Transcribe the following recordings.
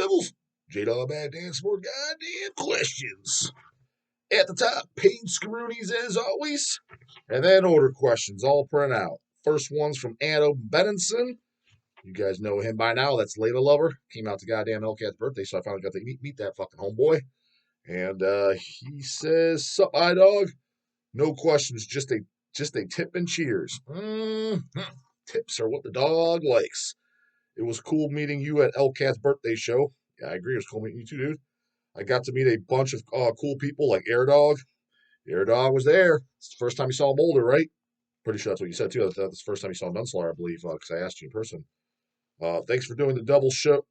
Devils. J-Dog Bad Dance, more goddamn questions. At the top, paid screwies as always. And then order questions, all print out. First one's from Anno Benenson. You guys know him by now. That's Layla Lover. Came out to goddamn Hellcat's birthday, so I finally got to meet that fucking homeboy. And he says, "Sup, iDog? No questions, just a tip and cheers. Tips are what the dog likes. It was cool meeting you at Hellcat's birthday show. Yeah, I agree. It was cool meeting you too, dude. I got to meet a bunch of cool people like Air Dog. Air Dog was there. It's the first time you saw Molder, right? Pretty sure that's what you said too. That's the first time you saw Nunslayer, I believe, because I asked you in person. Thanks for doing the double show.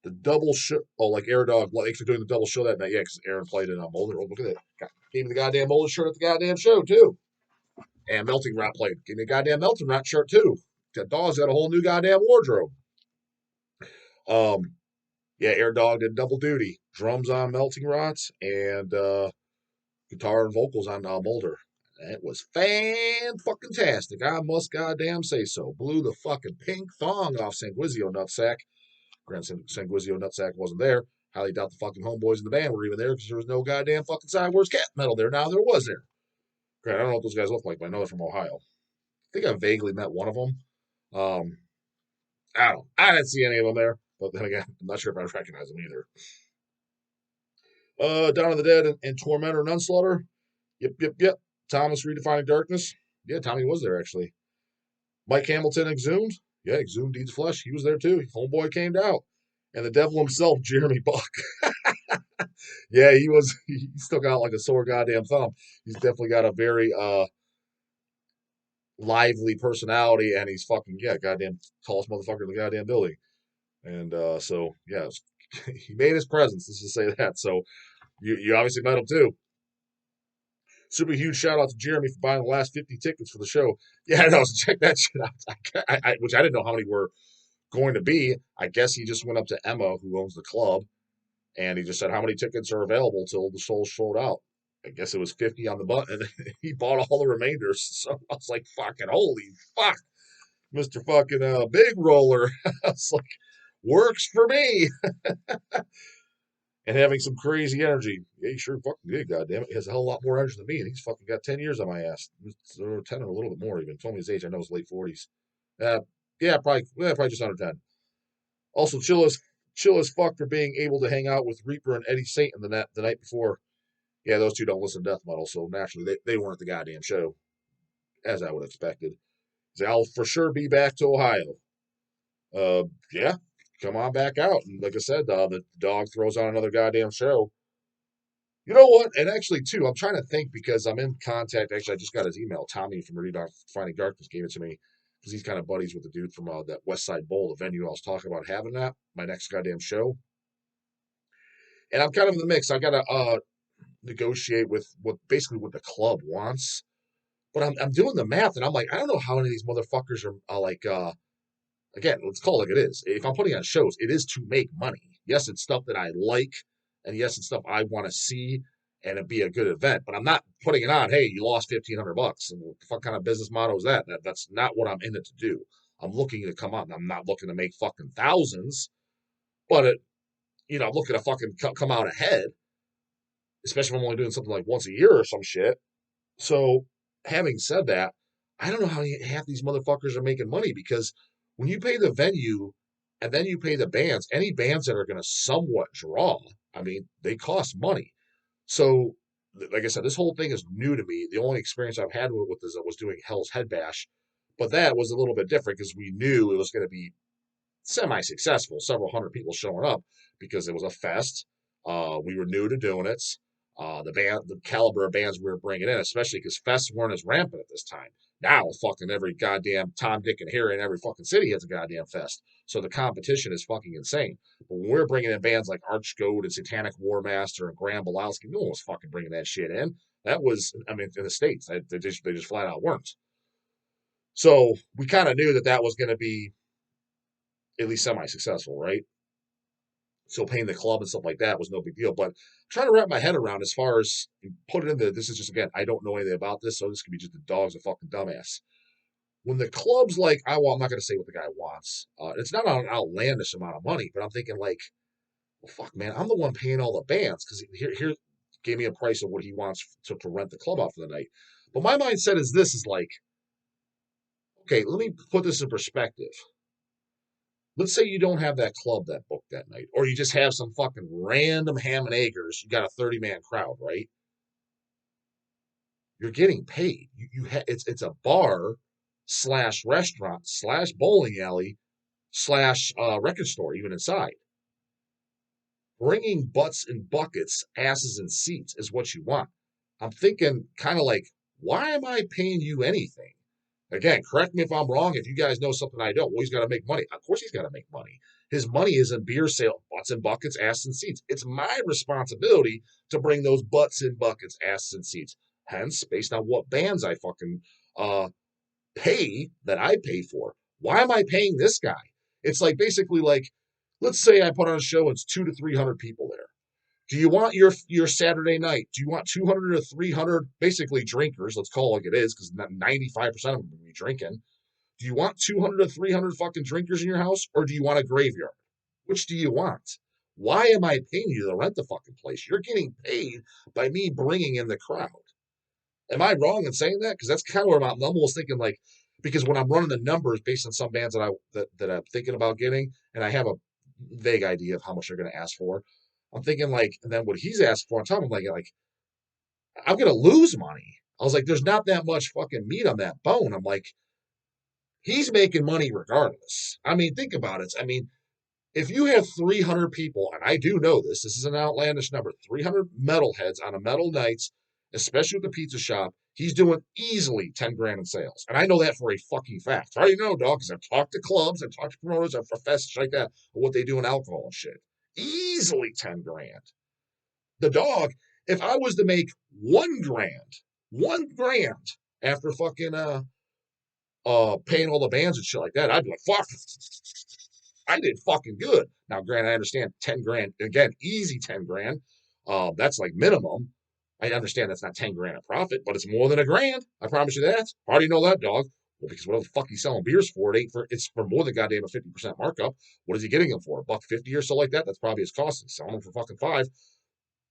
The double show. Oh, like Air Dog. Thanks for doing the double show that night. Yeah, because Aaron played it on Molder. Oh, look at that. Gave me the goddamn Molder shirt at the goddamn show too. And Melting Rot played. Gave me a goddamn Melting Rot shirt too. That dog's got a whole new goddamn wardrobe. Yeah, Air Dog did double duty. Drums on Melting Rots and guitar and vocals on Molder. It was fan-fucking-tastic. I must goddamn say so. Blew the fucking pink thong off Sanguizio Nutsack. Granted, Sanguizio Nutsack wasn't there. Highly doubt the fucking homeboys in the band were even there because there was no goddamn fucking Cyborgs cat metal there. Now there was there. Granted, I don't know what those guys look like, but I know they're from Ohio. I think I vaguely met one of them. I don't know. I didn't see any of them there. But then again, I'm not sure if I recognize them either. Down of the Dead and Tormentor and Unslaughter. Yep. Thomas Redefining Darkness. Yeah, Tommy was there, actually. Mike Hamilton Exhumed. Yeah, Exhumed Eats Flesh. He was there, too. Homeboy came out. And the devil himself, Jeremy Buck. Yeah, he stuck out like a sore goddamn thumb. He's definitely got a very lively personality, and he's fucking, goddamn tallest motherfucker in the goddamn building. And so, yeah, he made his presence, let's just say that. So, you obviously met him, too. Super huge shout out to Jeremy for buying the last 50 tickets for the show. Yeah, no, so check that shit out. Which I didn't know how many were going to be. I guess he just went up to Emma, who owns the club, and he just said how many tickets are available till the show sold out. I guess it was 50 on the button, and he bought all the remainders. So I was like, fucking holy fuck, Mr. fucking Big Roller. I was like, works for me. And having some crazy energy. Yeah, he sure fucking did, goddamn it. He has a hell of a lot more energy than me, and he's fucking got 10 years on my ass. 10 or a little bit more, even. Told me his age, I know it's late 40s. Probably just under 10. Also, chill as fuck for being able to hang out with Reaper and Eddie Satan the night before. Yeah, those two don't listen to death metal, so naturally they weren't at the goddamn show, as I would have expected. So I'll for sure be back to Ohio. Yeah, come on back out. And like I said, the dog throws on another goddamn show. You know what? And actually, too, I'm trying to think because I'm in contact. Actually, I just got his email. Tommy from Redefining Darkness gave it to me because he's kind of buddies with the dude from that West Side Bowl, the venue I was talking about having that, my next goddamn show. And I'm kind of in the mix. I got to negotiate with what the club wants. But I'm doing the math, and I'm like, I don't know how many of these motherfuckers are like, again, let's call it like it is. If I'm putting on shows, it is to make money. Yes, it's stuff that I like, and yes, it's stuff I want to see, and it'd be a good event. But I'm not putting it on. Hey, you lost $1,500, and what the fuck kind of business model is that? That's not what I'm in it to do. I'm looking to come out. I'm not looking to make fucking thousands, but I'm looking to fucking come out ahead. Especially if I'm only doing something like once a year or some shit. So, having said that, I don't know how half these motherfuckers are making money because when you pay the venue and then you pay the bands, any bands that are going to somewhat draw, I mean, they cost money. So, like I said, this whole thing is new to me. The only experience I've had with this was doing Hell's Head Bash, but that was a little bit different because we knew it was going to be semi-successful, several hundred people showing up because it was a fest. We were new to doing it. The caliber of bands we were bringing in, especially because fests weren't as rampant at this time. Now, fucking every goddamn Tom, Dick, and Harry in every fucking city has a goddamn fest. So the competition is fucking insane. But when we're bringing in bands like Archgoad and Satanic War Master and Graham Bilowski, no one was fucking bringing that shit in. That was, I mean, in the States, they just flat out weren't. So we kind of knew that was going to be at least semi-successful, right? So paying the club and stuff like that was no big deal. But I'm trying to wrap my head around as far as put it into this is just, again, I don't know anything about this, so this could be just the dog's a fucking dumbass. When the club's like, I'm not going to say what the guy wants. It's not an outlandish amount of money, but I'm thinking like, Well, fuck, man, I'm the one paying all the bands because here gave me a price of what he wants to rent the club out for the night. But my mindset is this: is like, okay, let me put this in perspective. Let's say you don't have that club that booked that night, or you just have some fucking random ham and eggers. You got a 30-man crowd, right? You're getting paid. It's a bar slash restaurant slash bowling alley slash record store, even inside. Bringing butts and buckets, asses and seats is what you want. I'm thinking kind of like, why am I paying you anything? Again, correct me if I'm wrong. If you guys know something I don't, well, he's got to make money. Of course, he's got to make money. His money is in beer sale, butts and buckets, asses and seats. It's my responsibility to bring those butts and buckets, asses and seats. Hence, based on what bands I fucking uh, pay that I pay for. Why am I paying this guy? It's like basically like, let's say I put on a show and it's 200 to 300 people there. Do you want your Saturday night? Do you want 200 or 300 basically drinkers? Let's call it like it is, because 95% of them will be drinking. Do you want 200 to 300 fucking drinkers in your house, or do you want a graveyard? Which do you want? Why am I paying you to rent the fucking place? You're getting paid by me bringing in the crowd. Am I wrong in saying that? Because that's kind of where I'm almost thinking like, because when I'm running the numbers based on some bands that I'm thinking about getting, and I have a vague idea of how much they're going to ask for, I'm thinking like, and then what he's asked for on top, I'm like I'm going to lose money. I was like, there's not that much fucking meat on that bone. I'm like, he's making money regardless. I mean, think about it. I mean, if you have 300 people, and I do know this is an outlandish number, 300 metalheads on a metal night, especially with the pizza shop, he's doing easily 10 grand in sales. And I know that for a fucking fact. I already know, dog, because I've talked to clubs, I've talked to promoters, I've professed like that, what they do in alcohol and shit. Easily 10 grand. The dog, if I was to make 1 grand after fucking paying all the bands and shit like that, I'd be like, fuck, I did fucking good. Now, granted, I understand 10 grand, again, easy 10 grand. That's like minimum. I understand that's not 10 grand in profit, but it's more than a grand. I promise you that. How do you know that, dog? Well, because whatever the fuck he's selling beers for, it's for more than goddamn a 50% markup. What is he getting them for? $1.50 or so like that? That's probably his cost. He's selling them for fucking five.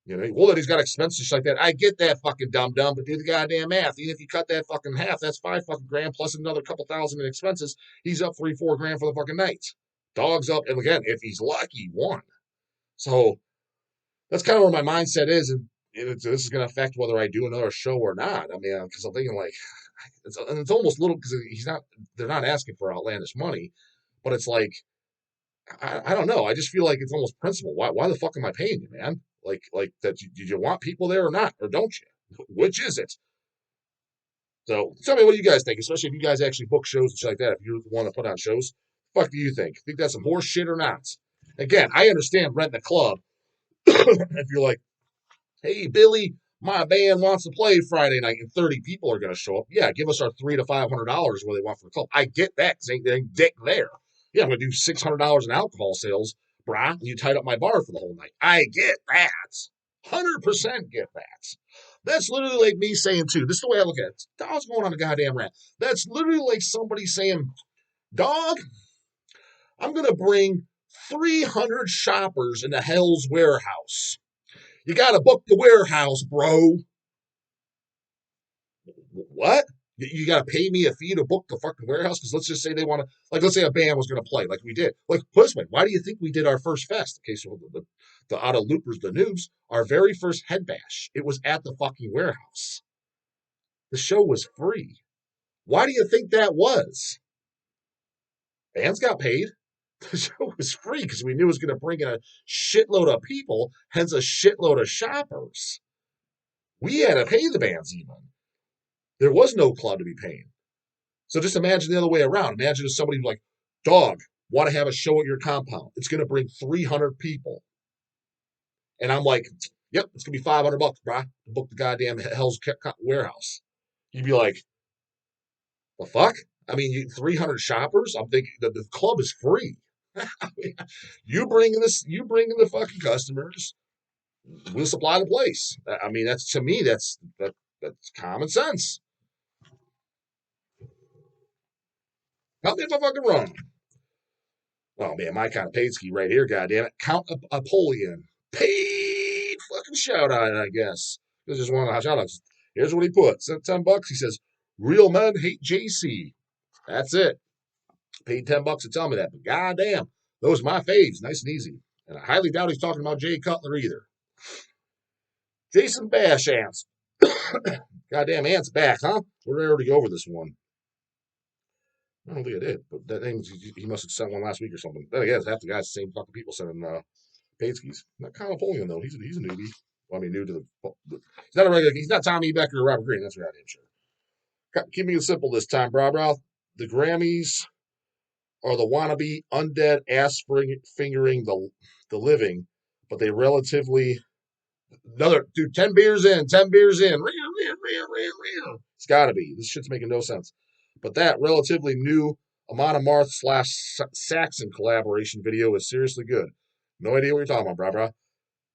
You know, well, that he's got expenses like that. I get that fucking dumb, but do the goddamn math. Even if you cut that fucking half, that's 5 fucking grand plus another couple thousand in expenses. He's up 3-4 grand for the fucking night. Dog's up, and again, if he's lucky, one. So that's kind of where my mindset is, and this is going to affect whether I do another show or not. I mean, because I'm thinking like, it's almost little because they're not asking for outlandish money, but it's like, I don't know. I just feel like it's almost principle. Why the fuck am I paying you, man? Like that? Do you want people there or not, or don't you? Which is it? So tell me, what do you guys think? Especially if you guys actually book shows and shit like that. If you're the one to put on shows, fuck do you think? Think that's some horse shit or not? Again, I understand renting a club. If you're like, hey Billy, my band wants to play Friday night and 30 people are going to show up. Yeah, give us our $300 to $500 what they want for the club. I get that because ain't dick there. Yeah, I'm going to do $600 in alcohol sales, brah, and you tied up my bar for the whole night. I get that. 100% get that. That's literally like me saying, too, this is the way I look at it. Dog's going on a goddamn rant. That's literally like somebody saying, dog, I'm going to bring 300 shoppers into Hell's Warehouse. You got to book the warehouse, bro. What? You got to pay me a fee to book the fucking warehouse? Because let's just say they want to, like, let's say a band was going to play, like we did. Like, put this way, why do you think we did our first fest? Okay, so the Out of Loopers, the Noobs, our very first head bash, it was at the fucking warehouse. The show was free. Why do you think that was? Bands got paid. The show was free because we knew it was going to bring in a shitload of people, hence a shitload of shoppers. We had to pay the bands even. There was no club to be paying. So just imagine the other way around. Imagine if somebody like, dog, want to have a show at your compound. It's going to bring 300 people. And I'm like, yep, it's going to be $500, brah, to book the goddamn Hell's Warehouse. You'd be like, the fuck? I mean, 300 shoppers? I'm thinking that the club is free. You bring in the fucking customers. We'll supply the place. I mean, that's to me, that's common sense. Tell me if I'm fucking wrong. Oh man, my kind of paid ski right here, goddammit. Count Apollyon. Paid fucking shout out, I guess. This is one of the shout outs. Here's what he put. Sent $10. He says, real men hate JC. That's it. Paid $10 to tell me that. But goddamn, those are my faves. Nice and easy. And I highly doubt he's talking about Jay Cutler either. Jason Bash Ants. Goddamn Ants back, huh? We're already over this one. I don't think I did, but that name, he must have sent one last week or something. Then again, half the guys, the same fucking people sending paid skis. Not Connell Napoleon, though. He's a newbie. Well, I mean, new to he's not a regular. He's not Tommy Becker or Robert Green. That's right, I'm sure. Keeping it simple this time, bro. The Grammys are the wannabe undead ass fingering the living, but they relatively another dude. 10 beers in. It's got to be. This shit's making no sense. But that relatively new Amon Amarth / Saxon collaboration video is seriously good. No idea what you're talking about, brah.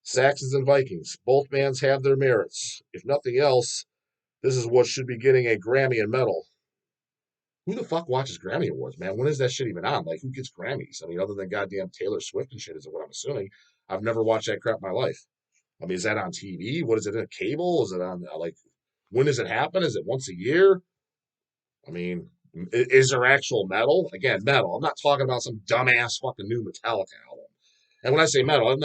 Saxons and Vikings. Both bands have their merits. If nothing else, this is what should be getting a Grammy in metal. Who the fuck watches Grammy Awards, man? When is that shit even on? Like, who gets Grammys? I mean, other than goddamn Taylor Swift and shit, is what I'm assuming. I've never watched that crap in my life. I mean, is that on TV? What is it in cable? Is it on, like, when does it happen? Is it once a year? I mean, is there actual metal? Again, metal. I'm not talking about some dumbass fucking new Metallica album. And when I say metal, I'm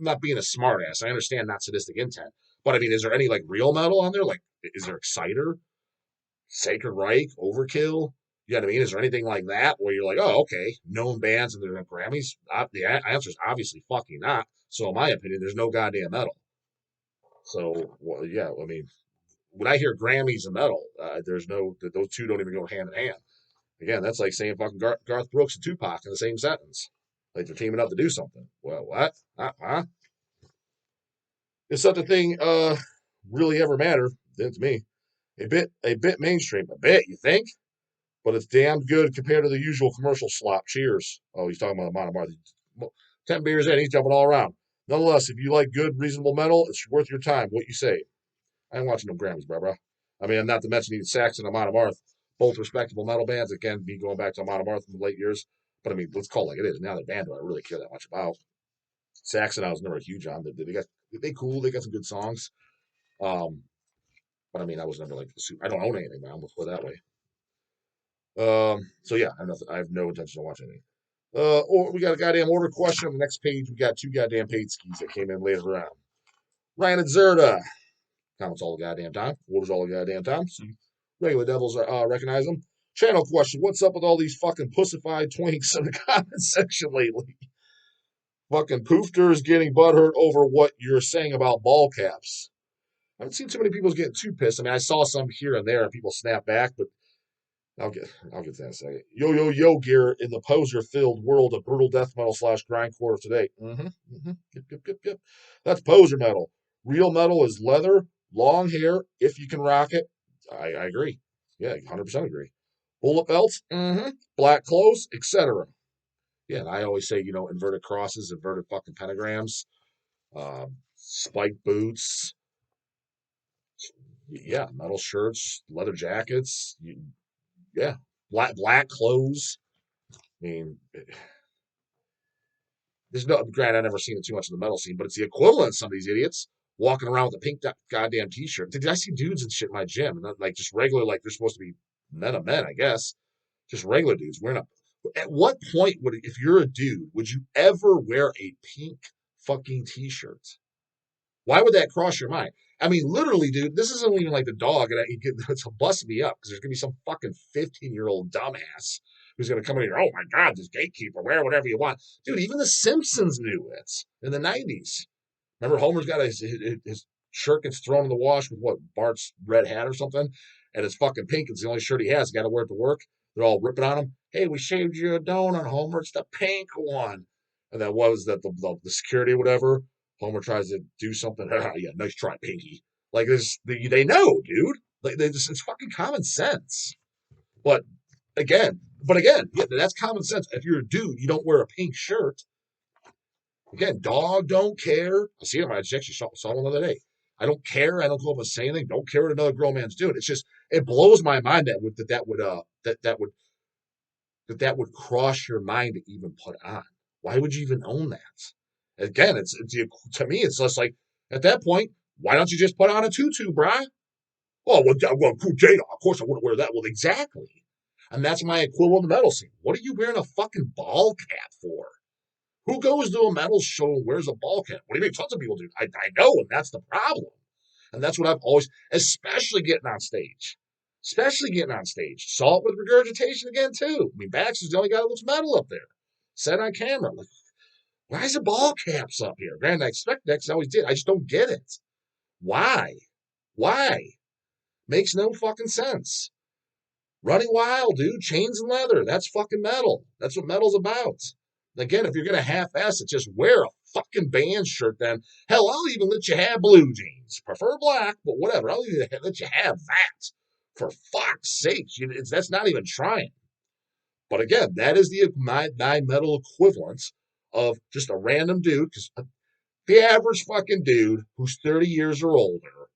not being a smartass. I understand not sadistic intent, but I mean, is there any like real metal on there? Like, is there Exciter, Sacred Reich, Overkill? You know what I mean? Is there anything like that where you're like, oh, okay, known bands and they're Grammys? The answer is obviously fucking not. So, in my opinion, there's no goddamn metal. So, well, yeah, I mean, when I hear Grammys and metal, there's no, those two don't even go hand in hand. Again, that's like saying fucking Garth Brooks and Tupac in the same sentence. Like they're teaming up to do something. Well, what? If such a thing really ever matter, then to me, a bit mainstream. A bit, you think? But it's damn good compared to the usual commercial slop. Cheers. Oh, he's talking about the Monomarth. 10 beers in, he's jumping all around. Nonetheless, if you like good, reasonable metal, it's worth your time. What you say? I ain't watching no Grammys, bro. I mean, not to mention even Saxon and Amon Amarth, both respectable metal bands. Again, me going back to Amon Amarth in the late years. But I mean, let's call it like it is. Now the band, do I really care that much about? Saxon, I was never huge on. They cool. They got some good songs. Um, but I mean, I was never like I don't own anything, man. I'm gonna put it that way. So yeah, I have no intention of watching anything. Or we got a goddamn order question on the next page. We got two goddamn paid skis that came in later on. Ryan and Zerda. Comments all the goddamn time. Orders all the goddamn time. So regular devils recognize them. Channel question. What's up with all these fucking pussified twinks in the comment section lately? Fucking poofters getting butthurt over what you're saying about ball caps. I haven't seen too many people getting too pissed. I mean, I saw some here and there and people snap back, but I'll get to that in a second. Yo gear in the poser-filled world of brutal death metal / grindcore of today. Yep. That's poser metal. Real metal is leather, long hair, if you can rock it. I agree. Yeah, 100% agree. Bullet belts, black clothes, etc. Yeah, and I always say, inverted crosses, inverted fucking pentagrams, spiked boots. Yeah, metal shirts, leather jackets. Yeah, black clothes. I mean, there's no. Granted, I've never seen it too much in the metal scene, but it's the equivalent of some of these idiots walking around with a pink goddamn t-shirt. Did I see dudes and shit in my gym, and not, like just regular, like they're supposed to be men of men, I guess, just regular dudes wearing a. At what point if you're a dude, would you ever wear a pink fucking t-shirt? Why would that cross your mind? I mean, literally, dude, this isn't even like the dog, and it's to bust me up because there's gonna be some fucking 15-year-old dumbass who's gonna come in here. Oh my God, this gatekeeper, wear whatever you want, dude. Even the Simpsons knew it in the '90s. Remember, Homer's got his shirt gets thrown in the wash with what Bart's red hat or something, and it's fucking pink. It's the only shirt he has. Got to wear it to work. They're all ripping on him. Hey, we shaved you a donut, Homer. It's the pink one. And then what was that? The security or whatever. Homer tries to do something. Yeah, nice try, Pinky. Like this, they know, dude. Like it's fucking common sense. But again, yeah, that's common sense. If you're a dude, you don't wear a pink shirt. Again, dog don't care. I see it. I actually saw one the other day. I don't care. I don't go up and say anything. Don't care what another grown man's doing. It's just it blows my mind that would that would cross your mind to even put on. Why would you even own that? Again, it's to me, it's just like at that point, why don't you just put on a tutu, brah? Oh, well, cool, Jada. Of course, I wouldn't wear that. Well, exactly. And that's my equivalent of metal scene. What are you wearing a fucking ball cap for? Who goes to a metal show and wears a ball cap? What do you mean? Tons of people do. I know, and that's the problem. And that's what I've always, especially getting on stage. Especially getting on stage. Saw it with regurgitation again, too. I mean, Baxter's the only guy that looks metal up there. Said on camera. Like, why is the ball caps up here? Granted, I expect that because I always did. I just don't get it. Why? Why? Makes no fucking sense. Running wild, dude. Chains and leather. That's fucking metal. That's what metal's about. Again, if you're going to half-ass it, just wear a fucking band shirt then. Hell, I'll even let you have blue jeans. Prefer black, but whatever. I'll even let you have that. For fuck's sake. That's not even trying. But again, that is my metal equivalent of just a random dude, because the average fucking dude who's 30 years or older,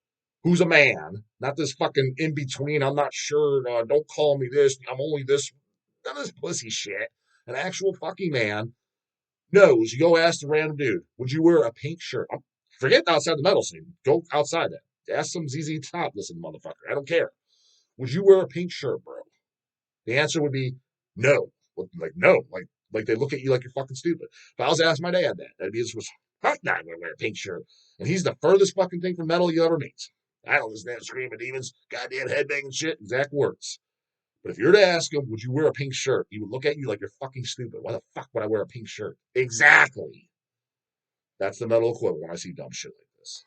who's a man, not this fucking in between, I'm not sure, don't call me this, I'm only this, none of this pussy shit. An actual fucking man knows. You go ask the random dude, would you wear a pink shirt? Forget outside the metal scene. Go outside that. Ask some ZZ Top, listen, motherfucker. I don't care. Would you wear a pink shirt, bro? The answer would be no. Like, no. Like they look at you like you're fucking stupid. If I was asking my dad that, that'd be his fuck not gonna wear a pink shirt. And he's the furthest fucking thing from metal you ever meet. I don't listen to that screaming demons, goddamn headbanging shit, exact words. But if you're to ask him, would you wear a pink shirt? He would look at you like you're fucking stupid. Why the fuck would I wear a pink shirt? Exactly. That's the metal equivalent when I see dumb shit like this.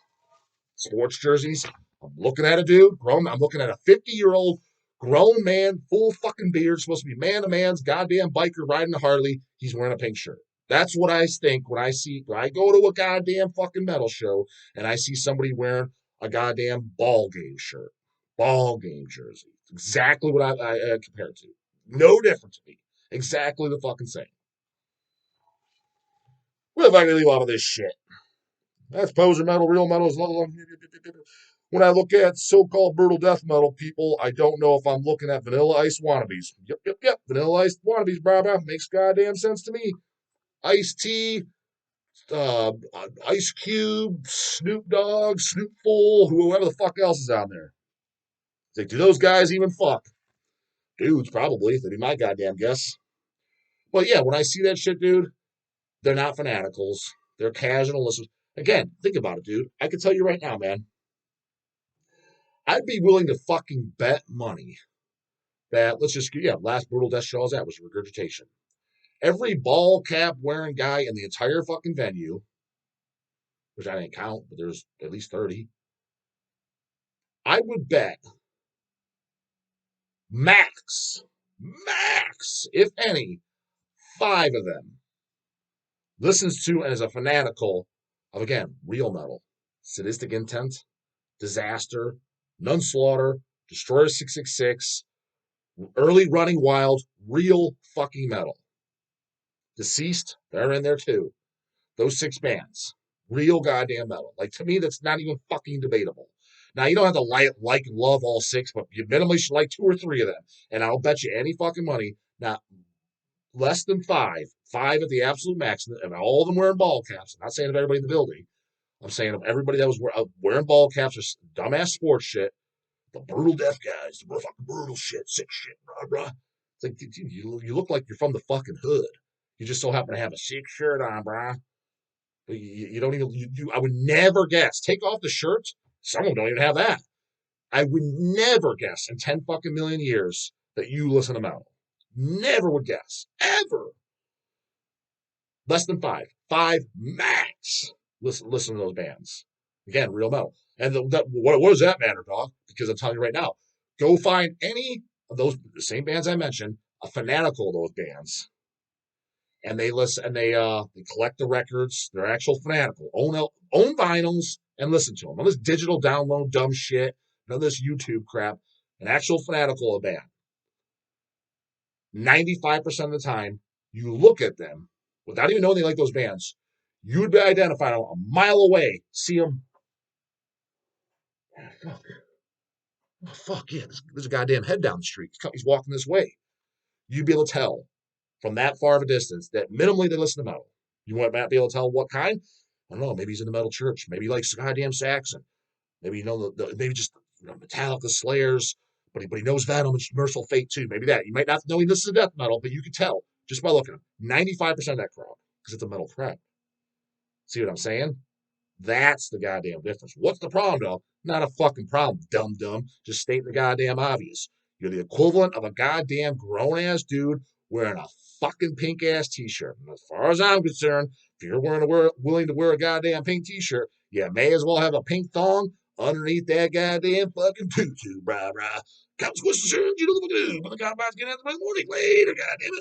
Sports jerseys. I'm looking at a dude, grown. I'm looking at a 50-year-old grown man, full fucking beard, supposed to be man to man's goddamn biker riding a Harley. He's wearing a pink shirt. That's what I think when I go to a goddamn fucking metal show and I see somebody wearing a goddamn ball game shirt, ball game jersey. Exactly what I compare it to. No different to me. Exactly the fucking same. Where the fuck do I leave off of this shit? That's poser metal, real metal is level. When I look at so-called brutal death metal people, I don't know if I'm looking at Vanilla Ice wannabes. Yep. Vanilla Ice wannabes, brah. Makes goddamn sense to me. Ice-T, Ice Cube, Snoop Dogg, Snoopful, whoever the fuck else is out there. It's like, do those guys even fuck? Dudes, probably. That'd be my goddamn guess. But yeah, when I see that shit, dude, they're not fanaticals. They're casual listeners. Again, think about it, dude. I can tell you right now, man. I'd be willing to fucking bet money that, last Brutal Death show I was at was regurgitation. Every ball cap wearing guy in the entire fucking venue, which I didn't count, but there's at least 30, I would bet max, if any, 5 of them listens to and is a fanatical of, again, real metal, sadistic intent, disaster, Nunslaughter, Destroyer 666, early running wild, real fucking metal. Deceased, they're in there too. Those 6 bands, real goddamn metal. Like, to me, that's not even fucking debatable. Now, you don't have to like and love all 6, but you minimally should like 2 or 3 of them. And I'll bet you any fucking money, not less than 5 at the absolute max, and all of them wearing ball caps. I'm not saying of everybody in the building. I'm saying of everybody that was wearing ball caps or dumbass sports shit, the brutal death guys, the fucking brutal shit, sick shit, bruh. It's like, dude, you look like you're from the fucking hood. You just so happen to have a sick shirt on, bruh. You don't even, I would never guess. Take off the shirt. Some of them don't even have that. I would never guess in 10 fucking million years that you listen to metal. Never would guess. Ever. Less than 5. 5 max. Listen to those bands. Again, real metal. And what does that matter, dog? Because I'm telling you right now, go find any of those the same bands I mentioned, a fanatical of those bands, and they listen and they collect the records. They're actual fanatical, own vinyls and listen to them. None of this digital download dumb shit. None of this YouTube crap. An actual fanatical of a band. 95% of the time, you look at them without even knowing they like those bands. You'd be identified a mile away. See them. Oh, fuck yeah! There's a goddamn head down the street. He's walking this way. You'd be able to tell from that far of a distance that minimally they listen to metal. You might not be able to tell what kind. I don't know. Maybe he's in the metal church. Maybe he likes goddamn Saxon. Maybe maybe just Metallica, Slayers. But he knows Venom and Merciful Fate too. Maybe that. You might not know he listens to death metal, but you can tell just by looking at him. 95% of that crowd because it's a metal crowd. See what I'm saying? That's the goddamn difference. What's the problem, though? Not a fucking problem, dum dum. Just state the goddamn obvious. You're the equivalent of a goddamn grown ass dude wearing a fucking pink ass t-shirt. And as far as I'm concerned, if you're willing to wear a goddamn pink t-shirt, you may as well have a pink thong underneath that goddamn fucking tutu, brah brah. Consequences, you know what to do. When the combat's getting out of my morning later, goddamn it.